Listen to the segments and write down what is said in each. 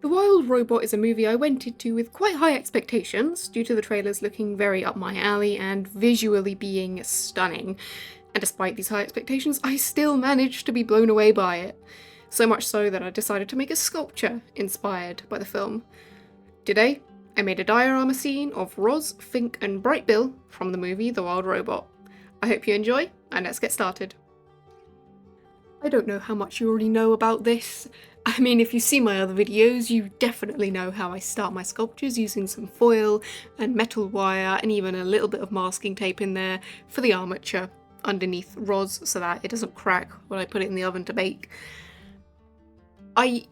The Wild Robot is a movie I went into with quite high expectations, due to the trailers looking very up my alley and visually being stunning. And despite these high expectations, I still managed to be blown away by it. So much so that I decided to make a sculpture inspired by the film. Today, I made a diorama scene of Roz, Fink and Brightbill from the movie The Wild Robot. I hope you enjoy, and let's get started. I don't know how much you already know about this. I mean, if you see my other videos, you definitely know how I start my sculptures using some foil and metal wire and even a little bit of masking tape in there for the armature underneath Roz so that it doesn't crack when I put it in the oven to bake. In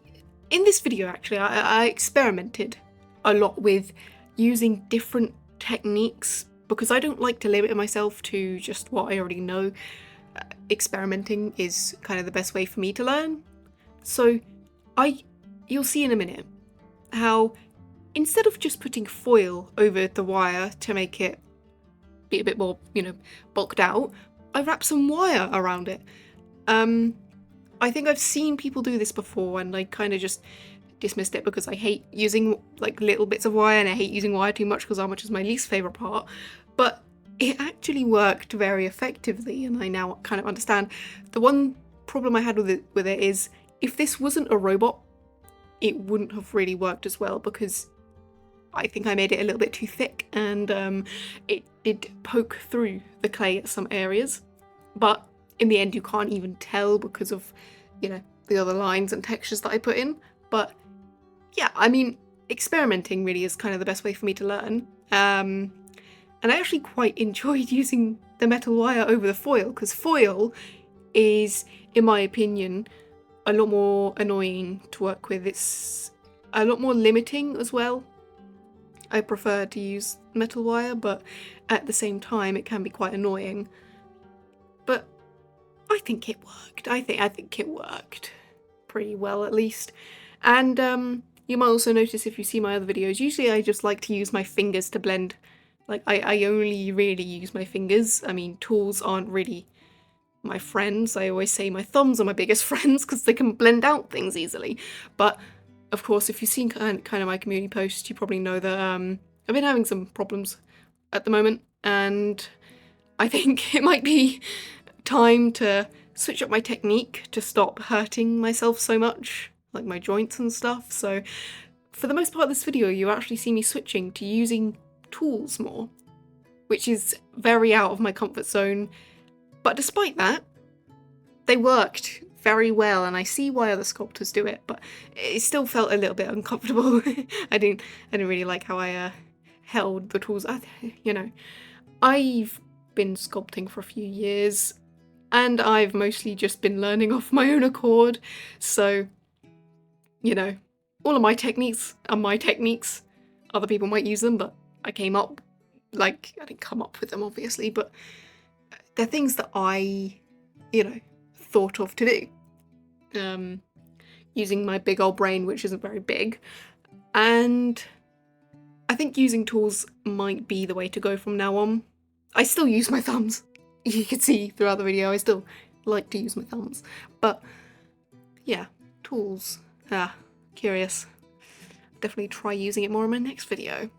this video actually, I experimented a lot with using different techniques because I don't like to limit myself to just what I already know. Experimenting is kind of the best way for me to learn. So you'll see in a minute how instead of just putting foil over the wire to make it be a bit more, bulked out, I wrap some wire around it. I think I've seen people do this before and I kind of just dismissed it because I hate using like little bits of wire and I hate using wire too much because armature is my least favourite part. But it actually worked very effectively and I now kind of understand. The one problem I had with it is if this wasn't a robot, it wouldn't have really worked as well because I think I made it a little bit too thick and it did poke through the clay at some areas. But in the end you can't even tell because of, the other lines and textures that I put in. But yeah, I mean, experimenting really is kind of the best way for me to learn. And I actually quite enjoyed using the metal wire over the foil because foil is, in my opinion, a lot more annoying to work with. It's a lot more limiting as well. I prefer to use metal wire, but at the same time it can be quite annoying. But I think it worked. I think it worked pretty well at least. And you might also notice if you see my other videos, usually I just like to use my fingers to blend. Like I only really use my fingers. I mean, tools aren't really my friends. I always say my thumbs are my biggest friends because they can blend out things easily. But of course, if you've seen kind of my community posts, you probably know that I've been having some problems at the moment, and I think it might be time to switch up my technique to stop hurting myself so much, like my joints and stuff. So for the most part of this video, you actually see me switching to using tools more, which is very out of my comfort zone. But despite that, they worked very well, and I see why other sculptors do it, but it still felt a little bit uncomfortable. I didn't really like how I held the tools. I've been sculpting for a few years, and I've mostly just been learning off my own accord. So, all of my techniques are my techniques. Other people might use them, but I didn't come up with them obviously, but they're things that I, thought of to do. Using my big old brain, which isn't very big. And I think using tools might be the way to go from now on. I still use my thumbs. You can see throughout the video, I still like to use my thumbs. But yeah, tools. Curious. Definitely try using it more in my next video.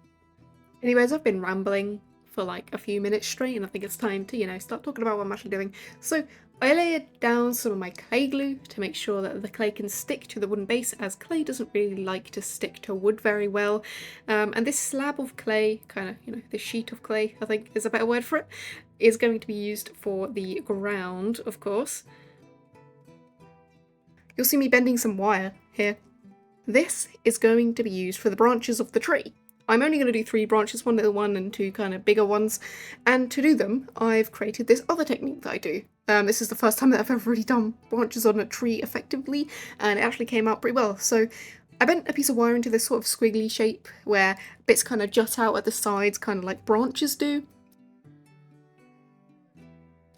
Anyways, I've been rambling for like a few minutes straight and I think it's time to, start talking about what I'm actually doing. So I layered down some of my clay glue to make sure that the clay can stick to the wooden base, as clay doesn't really like to stick to wood very well. And this slab of clay, this sheet of clay, I think is a better word for it, is going to be used for the ground, of course. You'll see me bending some wire here. This is going to be used for the branches of the tree. I'm only going to do 3 branches, one little one and 2 kind of bigger ones, and to do them I've created this other technique that I do. This is the first time that I've ever really done branches on a tree effectively, and it actually came out pretty well. So I bent a piece of wire into this sort of squiggly shape where bits kind of jut out at the sides, kind of like branches do.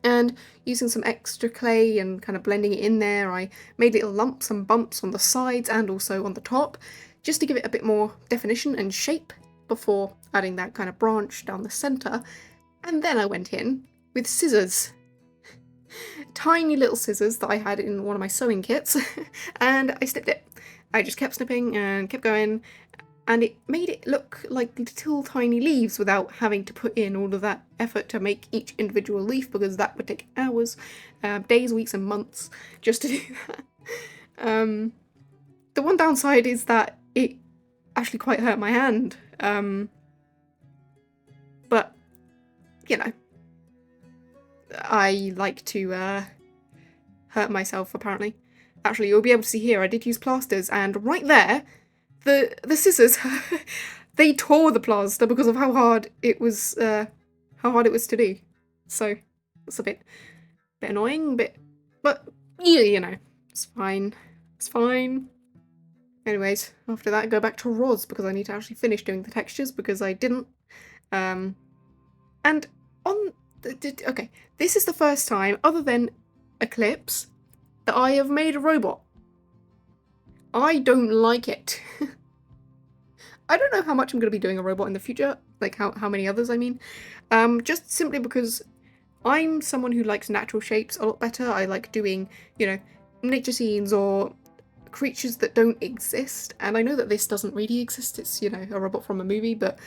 And using some extra clay and kind of blending it in there, I made little lumps and bumps on the sides and also on the top, just to give it a bit more definition and shape before adding that kind of branch down the centre. And then I went in with scissors. Tiny little scissors that I had in one of my sewing kits, and I snipped it. I just kept snipping and kept going, and it made it look like little tiny leaves without having to put in all of that effort to make each individual leaf, because that would take hours, days, weeks and months just to do that. The one downside is that it actually quite hurt my hand, but you know, I like to hurt myself apparently. Actually, you'll be able to see here I did use plasters, and right there the scissors they tore the plaster because of how hard it was to do. So that's a bit annoying, but yeah, you know, it's fine. It's fine. Anyways, after that, go back to Roz because I need to actually finish doing the textures because I didn't. And on okay, this is the first time, other than Eclipse, that I have made a robot. I don't like it. I don't know how much I'm going to be doing a robot in the future, like how many others I mean. Just simply because I'm someone who likes natural shapes a lot better. I like doing, you know, nature scenes or creatures that don't exist, and I know that this doesn't really exist, it's, you know, a robot from a movie, but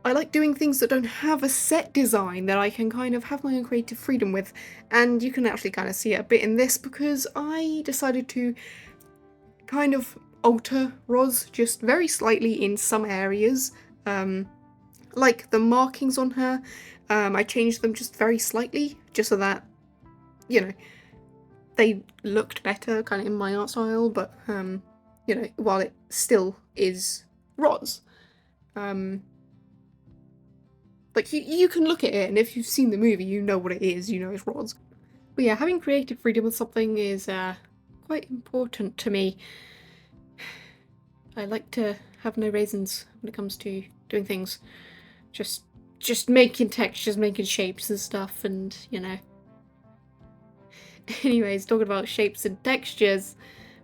I like doing things that don't have a set design that I can kind of have my own creative freedom with, and you can actually kind of see it a bit in this because I decided to kind of alter Roz just very slightly in some areas, like the markings on her. I changed them just very slightly, just so that, you know, they looked better kind of in my art style, but you know, while it still is Roz. Like you can look at it, and if you've seen the movie, you know what it is, you know it's Roz. But yeah, having creative freedom with something is quite important to me. I like to have no reasons when it comes to doing things. Just making textures, making shapes and stuff, and you know. Anyways, talking about shapes and textures,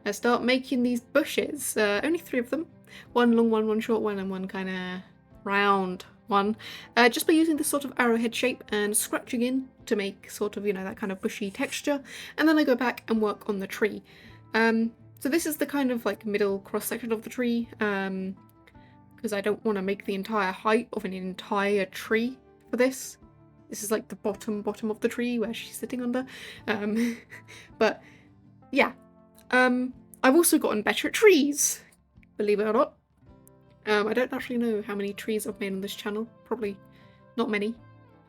I start making these bushes. Only 3 of them. One long one short one, and one kind of round one. Just by using this sort of arrowhead shape and scratching in to make sort of, you know, that kind of bushy texture. And then I go back and work on the tree. So this is the kind of like middle cross section of the tree, because I don't want to make the entire height of an entire tree for this. This is like the bottom of the tree where she's sitting under. But yeah, I've also gotten better at trees, believe it or not. I don't actually know how many trees I've made on this channel. Probably not many.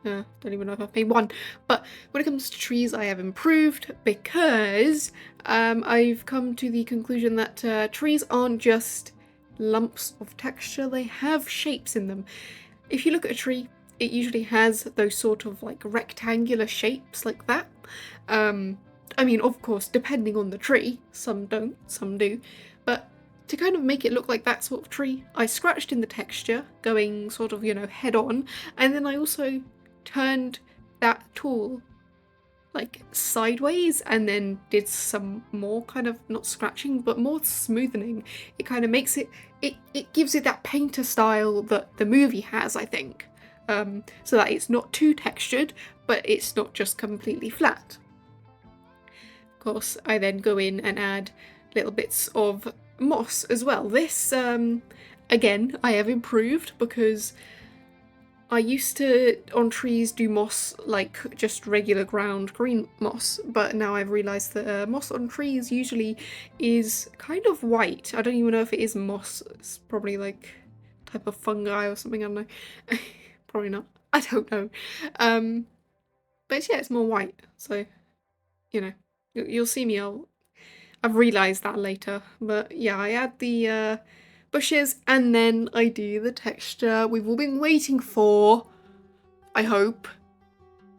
Don't even know if I've made one. But when it comes to trees, I have improved because I've come to the conclusion that trees aren't just lumps of texture, they have shapes in them. If you look at a tree, it usually has those sort of like rectangular shapes like that. I mean, of course, depending on the tree, some don't, some do, but to kind of make it look like that sort of tree, I scratched in the texture, going sort of, you know, head on, and then I also turned that tool like sideways and then did some more kind of, not scratching, but more smoothing. It kind of makes it gives it that painter style that the movie has, I think. So that it's not too textured, but it's not just completely flat. Of course, I then go in and add little bits of moss as well. This, again, I have improved because I used to, on trees, do moss like just regular ground green moss, but now I've realised that moss on trees usually is kind of white. I don't even know if it is moss. It's probably like type of fungi or something, I don't know. Probably not. I don't know. But yeah, it's more white, so, you know, you'll see me, I've realised that later. But yeah, I add the bushes and then I do the texture we've all been waiting for, I hope.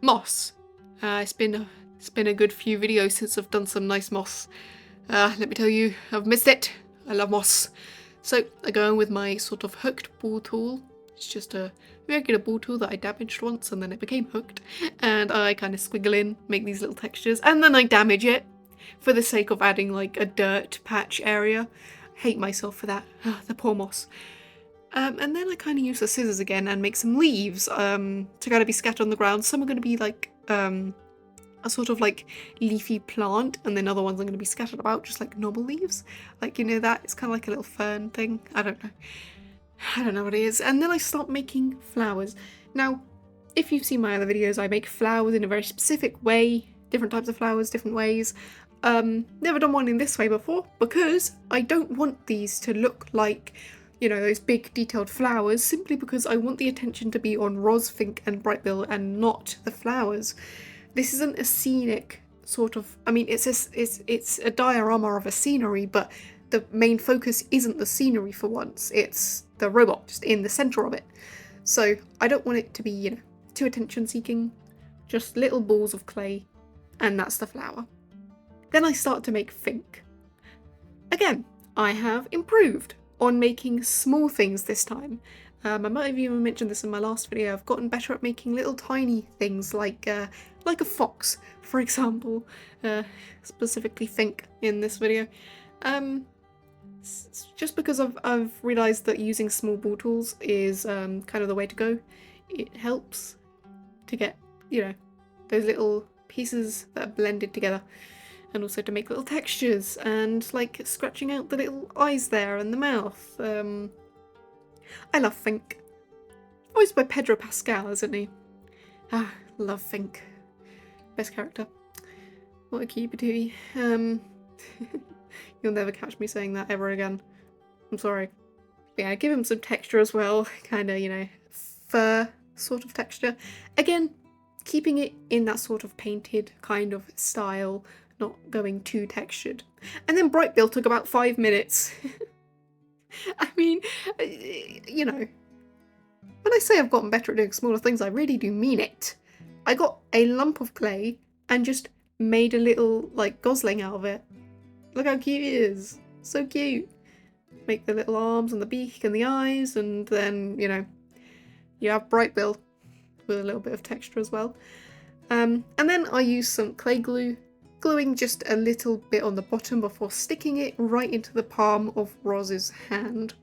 Moss. It's been a good few videos since I've done some nice moss. Let me tell you, I've missed it. I love moss. So I go in with my sort of hooked ball tool. It's just a regular ball tool that I damaged once and then it became hooked, and I kind of squiggle in, make these little textures, and then I damage it for the sake of adding like a dirt patch area. I hate myself for that. The poor moss. And then I kind of use the scissors again and make some leaves to kind of be scattered on the ground. Some are going to be like, I a sort of like leafy plant, and then other ones are going to be scattered about just like normal leaves. Like, you know, that it's kind of like a little fern thing. I don't know what it is. And then I start making flowers. Now, if you've seen my other videos, I make flowers in a very specific way, different types of flowers, different ways. Never done one in this way before because I don't want these to look like, you know, those big detailed flowers, simply because I want the attention to be on Roz, Fink and Brightbill and not the flowers. This isn't a scenic sort of, I mean, it's a diorama of a scenery, but the main focus isn't the scenery for once, it's the robot just in the centre of it. So I don't want it to be, you know, too attention seeking, just little balls of clay, and that's the flower. Then I start to make Fink. Again, I have improved on making small things this time. I might have even mentioned this in my last video. I've gotten better at making little tiny things like a fox, for example. Specifically Fink in this video. Just because I've realised that using small ball tools is kind of the way to go. It helps to get, you know, those little pieces that are blended together. And also to make little textures and like scratching out the little eyes there and the mouth. I love Fink. Always by Pedro Pascal, isn't he? Ah, love Fink. Best character. What a cutie. You'll never catch me saying that ever again. I'm sorry. But yeah, give him some texture as well. Kind of, you know, fur sort of texture. Again, keeping it in that sort of painted kind of style. Not going too textured. And then Brightbill took about 5 minutes. I mean, you know, when I say I've gotten better at doing smaller things, I really do mean it. I got a lump of clay and just made a little, like, gosling out of it. Look how cute it is. So cute. Make the little arms and the beak and the eyes, and then, you know, you have Brightbill with a little bit of texture as well. And then I use some clay glue, gluing just a little bit on the bottom before sticking it right into the palm of Roz's hand.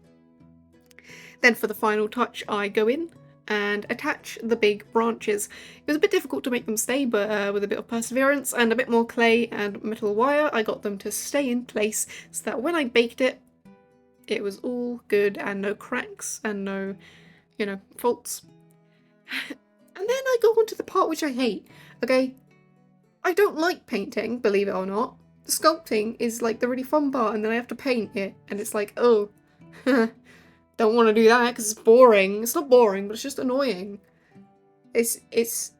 Then for the final touch, I go in and attach the big branches. It was a bit difficult to make them stay, but with a bit of perseverance and a bit more clay and metal wire, I got them to stay in place so that when I baked it, it was all good and no cracks and no, you know, faults. And then I go on to the part which I hate, okay? I don't like painting, believe it or not. Sculpting is like the really fun part, and then I have to paint it, and it's like, oh, don't want to do that because it's boring. It's not boring, but it's just annoying. It's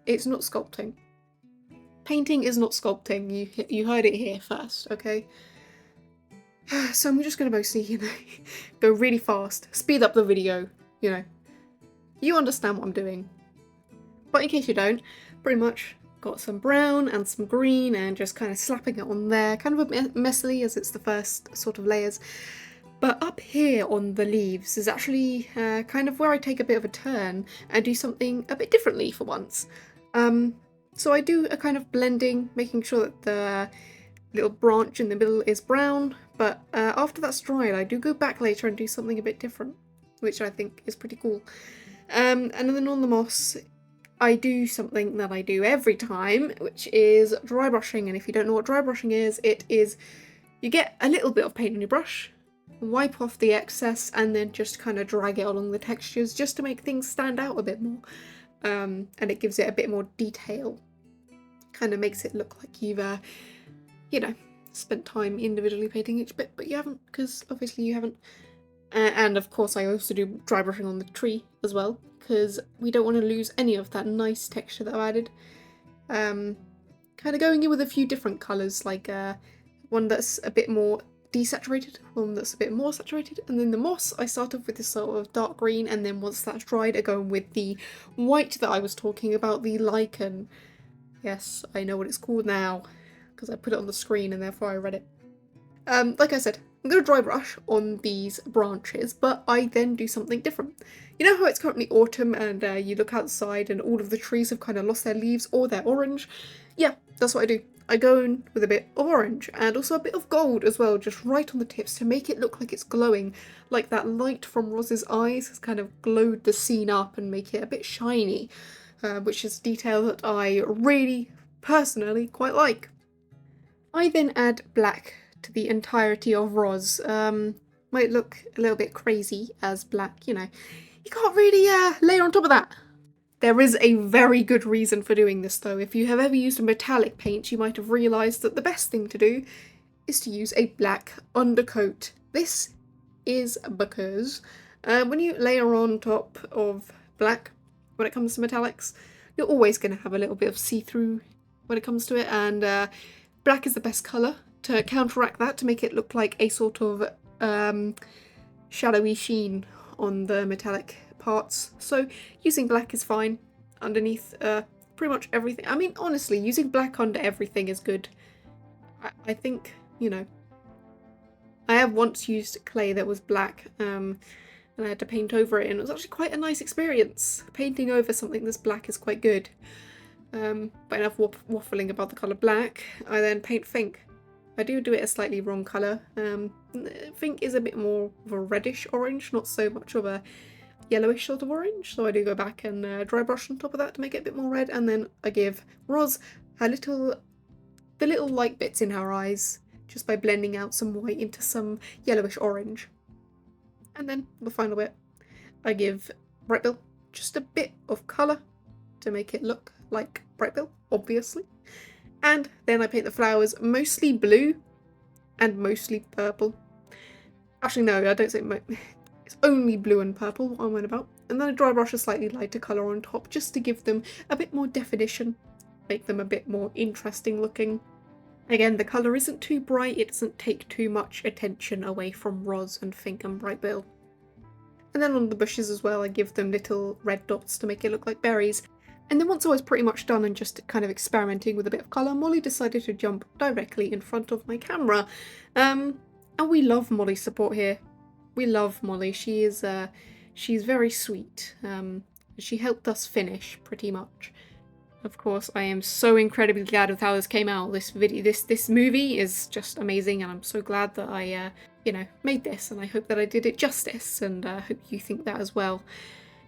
not sculpting. Painting is not sculpting. You heard it here first, okay? So I'm just gonna mostly, you know, go really fast, speed up the video, you know. You understand what I'm doing. But in case you don't, pretty much got some brown and some green and just kind of slapping it on there, kind of a bit messily as it's the first sort of layers. But up here on the leaves is actually kind of where I take a bit of a turn and do something a bit differently for once. So I do a kind of blending, making sure that the little branch in the middle is brown, but after that's dried I do go back later and do something a bit different, which I think is pretty cool. And then on the moss, I do something that I do every time, which is dry brushing. And if you don't know what dry brushing is, it is you get a little bit of paint on your brush, wipe off the excess, and then just kind of drag it along the textures just to make things stand out a bit more. And it gives it a bit more detail. Kind of makes it look like you've, you know, spent time individually painting each bit, but you haven't, because obviously you haven't. And of course I also do dry brushing on the tree as well, because we don't want to lose any of that nice texture that I've added. Kind of going in with a few different colours, like one that's a bit more desaturated, one that's a bit more saturated, and then the moss I start off with this sort of dark green, and then once that's dried I go in with the white that I was talking about, the lichen. Yes, I know what it's called now, because I put it on the screen and therefore I read it. Like I said, I'm going to dry brush on these branches, but I then do something different. You know how it's currently autumn and you look outside and all of the trees have kind of lost their leaves or they're orange? Yeah, that's what I do. I go in with a bit of orange and also a bit of gold as well, just right on the tips to make it look like it's glowing, like that light from Roz's eyes has kind of glowed the scene up and make it a bit shiny, which is detail that I really personally quite like. I then add black to the entirety of Roz. Might look a little bit crazy as black, you know. You can't really layer on top of that. There is a very good reason for doing this though. If you have ever used a metallic paint, you might have realised that the best thing to do is to use a black undercoat. This is because when you layer on top of black, when it comes to metallics, you're always going to have a little bit of see-through when it comes to it, and black is the best colour to counteract that, to make it look like a sort of shadowy sheen on the metallic parts. So using black is fine underneath pretty much everything. I mean, honestly, using black under everything is good. I think, you know, I have once used clay that was black and I had to paint over it, and it was actually quite a nice experience. Painting over something that's black is quite good. But enough waffling about the colour black. I then paint Fink. I do it a slightly wrong colour. Fink is a bit more of a reddish orange, not so much of a yellowish sort of orange, so I do go back and dry brush on top of that to make it a bit more red, and then I give Roz the little light bits in her eyes just by blending out some white into some yellowish orange. And then the final bit, I give Brightbill just a bit of colour to make it look like Brightbill, obviously. And then I paint the flowers mostly blue and mostly purple. Actually no, I don't say it's only blue and purple what I went about. And then I dry brush a slightly lighter colour on top just to give them a bit more definition, make them a bit more interesting looking. Again, the colour isn't too bright, it doesn't take too much attention away from Roz and Fink and Brightbill. And then on the bushes as well, I give them little red dots to make it look like berries. And then once I was pretty much done and just kind of experimenting with a bit of colour, Molly decided to jump directly in front of my camera. And we love Molly's support here. We love Molly. She's very sweet. She helped us finish pretty much. Of course, I am so incredibly glad with how this came out. This movie is just amazing, and I'm so glad that I, you know, made this, and I hope that I did it justice, and I hope you think that as well.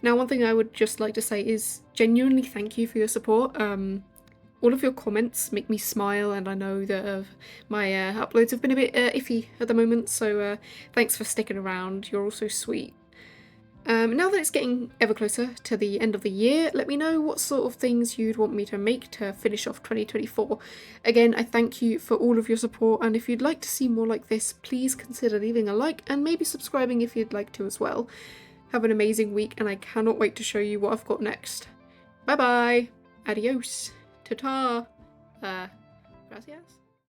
Now, one thing I would just like to say is genuinely thank you for your support. All of your comments make me smile, and I know that my uploads have been a bit iffy at the moment, so thanks for sticking around. You're all so sweet. Now that it's getting ever closer to the end of the year, let me know what sort of things you'd want me to make to finish off 2024. Again, I thank you for all of your support, and if you'd like to see more like this, please consider leaving a like and maybe subscribing if you'd like to as well. Have an amazing week, and I cannot wait to show you what I've got next. Bye bye! Adios! Ta-ta! Gracias?